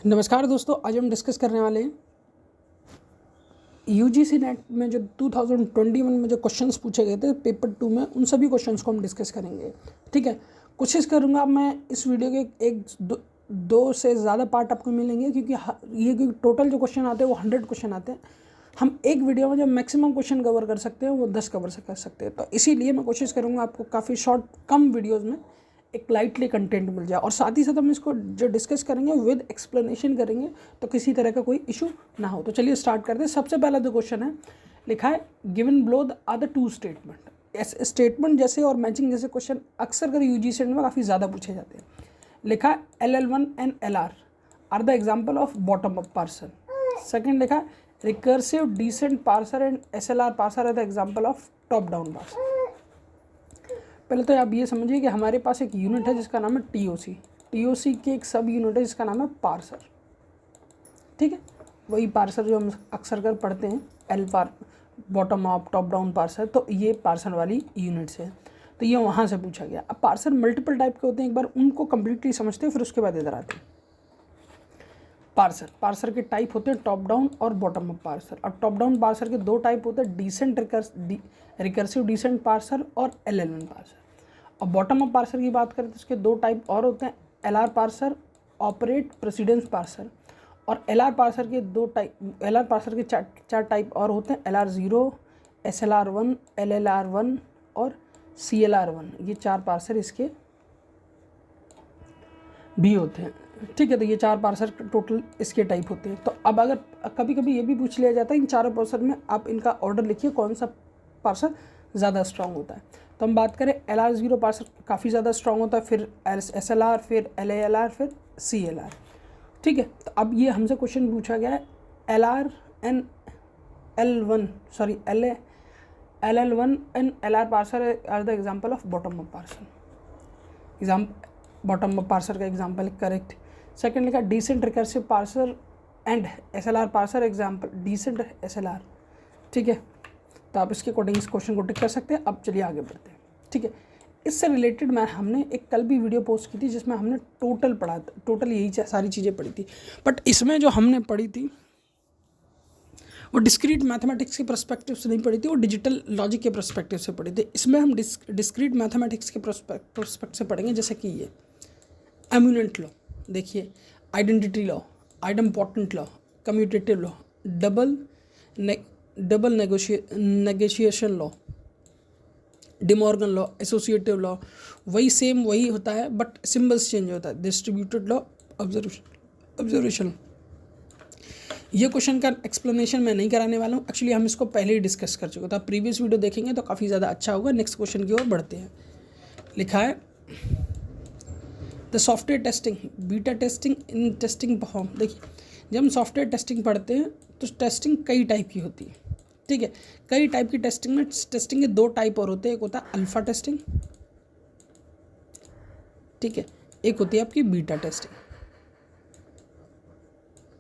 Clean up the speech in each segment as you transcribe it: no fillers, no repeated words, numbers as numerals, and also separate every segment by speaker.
Speaker 1: नमस्कार दोस्तों, आज हम डिस्कस करने वाले हैं यूजीसी नेट में जो 2021 में जो क्वेश्चंस पूछे गए थे पेपर 2 में, उन सभी क्वेश्चंस को हम डिस्कस करेंगे। ठीक है, कोशिश करूंगा मैं इस वीडियो के दो से ज़्यादा पार्ट आपको मिलेंगे, क्योंकि टोटल जो क्वेश्चन आते हैं वो 100 क्वेश्चन आते हैं। हम एक वीडियो में जो मैक्सिमम क्वेश्चन कवर कर सकते हैं वो 10 कवर कर सकते हैं। तो इसीलिए मैं कोशिश करूँगा आपको काफ़ी कम वीडियोज़ में एक लाइटली कंटेंट मिल जाए, और साथ ही साथ हम इसको जो डिस्कस करेंगे विद एक्सप्लेनेशन करेंगे, तो किसी तरह का कोई इशू ना हो। तो चलिए स्टार्ट करते हैं। सबसे पहला जो क्वेश्चन है, लिखा है given below are the two statement. ऐसे स्टेटमेंट जैसे और मैचिंग जैसे क्वेश्चन अक्सर कर यूजीसी में काफ़ी ज़्यादा पूछे जाते हैं। लिखा है LL1 and LR are the example of bottom up parser. Second लिखा है recursive descent parser and SLR parser are the example of top down parser. पहले तो आप ये समझिए कि हमारे पास एक यूनिट है जिसका नाम है टीओसी की एक सब यूनिट है जिसका नाम है पार्सर। ठीक है, वही पार्सर जो हम अक्सर कर पढ़ते हैं, एल पार bottom up top down parser, तो ये पार्सर वाली यूनिट्स है। तो ये वहाँ से पूछा गया। अब पार्सर मल्टीपल टाइप के होते हैं, एक बार उनको कम्प्लीटली समझते हैं, फिर उसके बाद इधर आते हैं। पार्सर के टाइप होते हैं टॉप डाउन और बॉटम अप पार्सर। अब टॉप डाउन पार्सर के दो टाइप होते हैं, डिसेंट रिकर्सिव डिसेंट पार्सर और LL1 पार्सर। और बॉटम अप पार्सर की बात करें तो इसके दो टाइप और होते हैं, LR parser operate precedence parser, और LR पार्सर के चार टाइप और होते हैं, LR0, SLR1, LLR1 और CLR1। ये चार पार्सर इसके भी होते हैं। ठीक है, तो ये चार पार्सर टोटल इसके टाइप होते हैं। तो अब अगर कभी कभी ये भी पूछ लिया जाता है इन चारों पार्सर में आप इनका ऑर्डर लिखिए, कौन सा पार्सर ज़्यादा स्ट्रॉन्ग होता है। तो हम बात करें LR0 पार्सर काफ़ी ज़्यादा स्ट्रॉन्ग होता है, फिर SLR, फिर LALR, फिर CLR। ठीक है, तो अब ये हमसे क्वेश्चन पूछा गया है LL1 and LR parser are the example of bottom up parser. Bottom up parser का एग्जाम्पल करेक्ट। सेकेंड लिखा descent recursive parser and SLR parser example descent SLR। ठीक है, तो आप इसके अकॉर्डिंग इस क्वेश्चन को टिक कर सकते हैं। अब चलिए आगे बढ़ते हैं। ठीक है, इससे रिलेटेड हमने एक कल भी वीडियो पोस्ट की थी जिसमें हमने टोटल यही सारी चीज़ें पढ़ी थी। बट इसमें जो हमने पढ़ी थी वो डिस्क्रीट मैथमेटिक्स के पर्सपेक्टिव से नहीं पढ़ी थी, वो डिजिटल लॉजिक के पर्सपेक्टिव से पढ़ी थी। इसमें हम डिस्क्रीट मैथमेटिक्स के पर्सपेक्टिव से पढ़ेंगे, जैसे कि ये एम्यूनेंट लॉ, देखिए identity law, idempotent law, commutative law, double negation law, De Morgan law, associative law, वही होता है, बट सिंबल्स चेंज होता है। Distributed law, observation. ये क्वेश्चन का एक्सप्लेनेशन मैं नहीं कराने वाला हूँ, एक्चुअली हम इसको पहले ही डिस्कस कर चुके थे। आप प्रीवियस वीडियो देखेंगे तो काफ़ी ज़्यादा अच्छा होगा। नेक्स्ट क्वेश्चन की ओर बढ़ते हैं। लिखा है the software testing, beta testing in testing perform. देखिए, जब हम सॉफ्टवेयर टेस्टिंग पढ़ते हैं तो टेस्टिंग कई टाइप की होती है। ठीक है, कई टाइप की टेस्टिंग में टेस्टिंग के दो टाइप और होते हैं, एक होता है अल्फ़ा टेस्टिंग, ठीक है, एक होती है आपकी बीटा टेस्टिंग।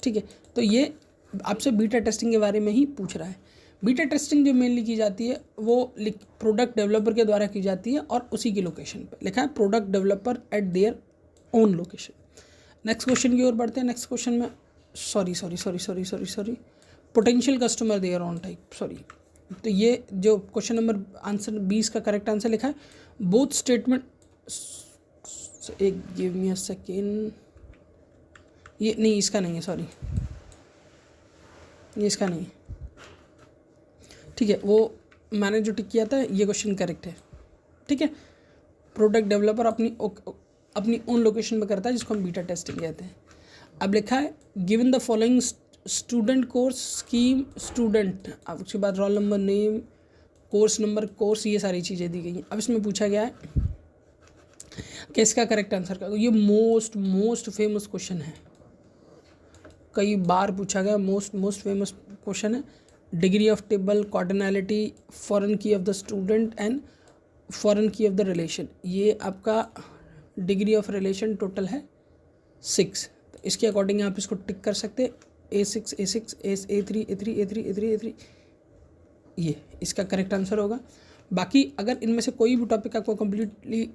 Speaker 1: ठीक है, तो ये आपसे बीटा टेस्टिंग के बारे में ही पूछ रहा है। बीटा टेस्टिंग जो मेनली की जाती है वो प्रोडक्ट डेवलपर के द्वारा की जाती है, और उसी की लोकेशन पर लिखा है product developer at their own location. Next question की ओर बढ़ते हैं। नेक्स्ट क्वेश्चन में sorry potential customer their on type, sorry. तो ये जो क्वेश्चन नंबर आंसर 20 का करेक्ट आंसर लिखा है बोथ स्टेटमेंट। एक गिव मी अ सेकेंड, ये नहीं, इसका नहीं है, सॉरी, ये इसका नहीं है। ठीक है, वो मैंने जो टिक किया था ये क्वेश्चन करेक्ट है। ठीक है, प्रोडक्ट डेवलपर अपनी ओन लोकेशन में करता है, जिसको हम बीटा टेस्टिंग कहते हैं। अब लिखा है given the following student course scheme student, अब उसके बाद roll number, name, course number, course, ये सारी चीज़ें दी गई हैं। अब इसमें पूछा गया है कि इसका करेक्ट आंसर क्या। ये मोस्ट फेमस क्वेश्चन है, कई बार पूछा गया, मोस्ट फेमस क्वेश्चन है। डिग्री ऑफ टेबल, कॉर्डिनैलिटी, फॉरेन की of the student and foreign की ऑफ द रिलेशन। ये आपका डिग्री ऑफ रिलेशन टोटल है 6। तो इसके अकॉर्डिंग आप इसको टिक कर सकते हैं, A6, A3, ये इसका करेक्ट आंसर होगा। बाकी अगर इनमें से कोई भी टॉपिक आपको कम्प्लीटली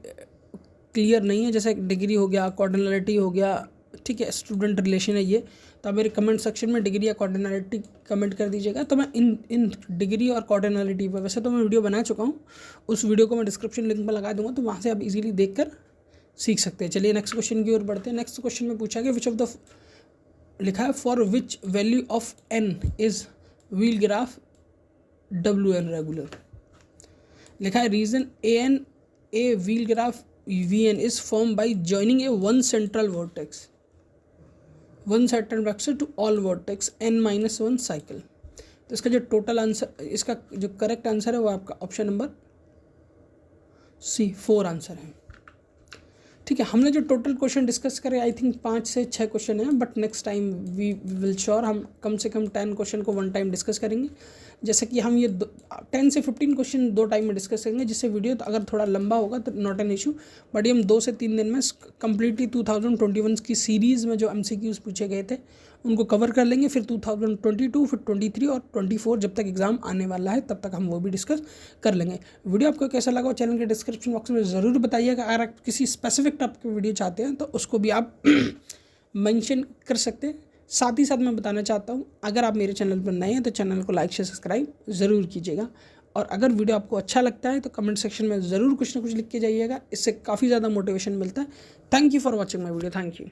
Speaker 1: क्लियर नहीं है, जैसे डिग्री हो गया, कॉर्डिनैलिटी हो गया, ठीक है, स्टूडेंट रिलेशन है ये। तो आप मेरे कमेंट सेक्शन में डिग्री या कॉर्डिनलिटी कमेंट कर दीजिएगा। तो मैं इन डिग्री और कॉर्डिनलिटी पर वैसे तो मैं वीडियो बना चुका हूँ, उस वीडियो को मैं डिस्क्रिप्शन लिंक में लगा दूंगा, तो वहाँ से आप इजीली देखकर सीख सकते हैं। चलिए नेक्स्ट क्वेश्चन की ओर बढ़ते हैं। नेक्स्ट क्वेश्चन में पूछा गया विच ऑफ द लिखा है for which value of n is wheel graph WN regular. लिखा है reason a wheel graph VN is form by joining a one central vertex to all vertex n-1 cycle. तो इसका जो total answer, इसका जो correct answer है वो आपका ऑप्शन नंबर C 4 आंसर है। ठीक है, हमने जो टोटल क्वेश्चन डिस्कस करे आई थिंक 5 से 6 क्वेश्चन हैं, but next time we will sure हम कम से कम 10 क्वेश्चन को वन टाइम डिस्कस करेंगे। जैसे कि हम ये 10 से 15 क्वेश्चन 2 टाइम में डिस्कस करेंगे, जिससे वीडियो तो अगर थोड़ा लंबा होगा तो नॉट एन इशू, बट ये हम 2 से 3 दिन में कम्प्लीटली 2021 की सीरीज़ में जो MCQs पूछे गए थे उनको कवर कर लेंगे। फिर 2022, फिर 23 और 24 जब तक एग्ज़ाम आने वाला है तब तक हम वो भी डिस्कस कर लेंगे। वीडियो आपको कैसा लगा चैनल के डिस्क्रिप्शन बॉक्स में ज़रूर बताइएगा। अगर आप किसी स्पेसिफिक टॉपिक की वीडियो चाहते हैं तो उसको भी आप मेंशन कर सकते हैं। साथ ही साथ मैं बताना चाहता हूँ, अगर आप मेरे चैनल पर नए हैं तो चैनल को लाइक शेयर सब्सक्राइब ज़रूर कीजिएगा। और अगर वीडियो आपको अच्छा लगता है तो कमेंट सेक्शन में ज़रूर कुछ ना कुछ लिख के जाइएगा, इससे काफ़ी ज़्यादा मोटिवेशन मिलता है। Thank you for watching my video. Thank you.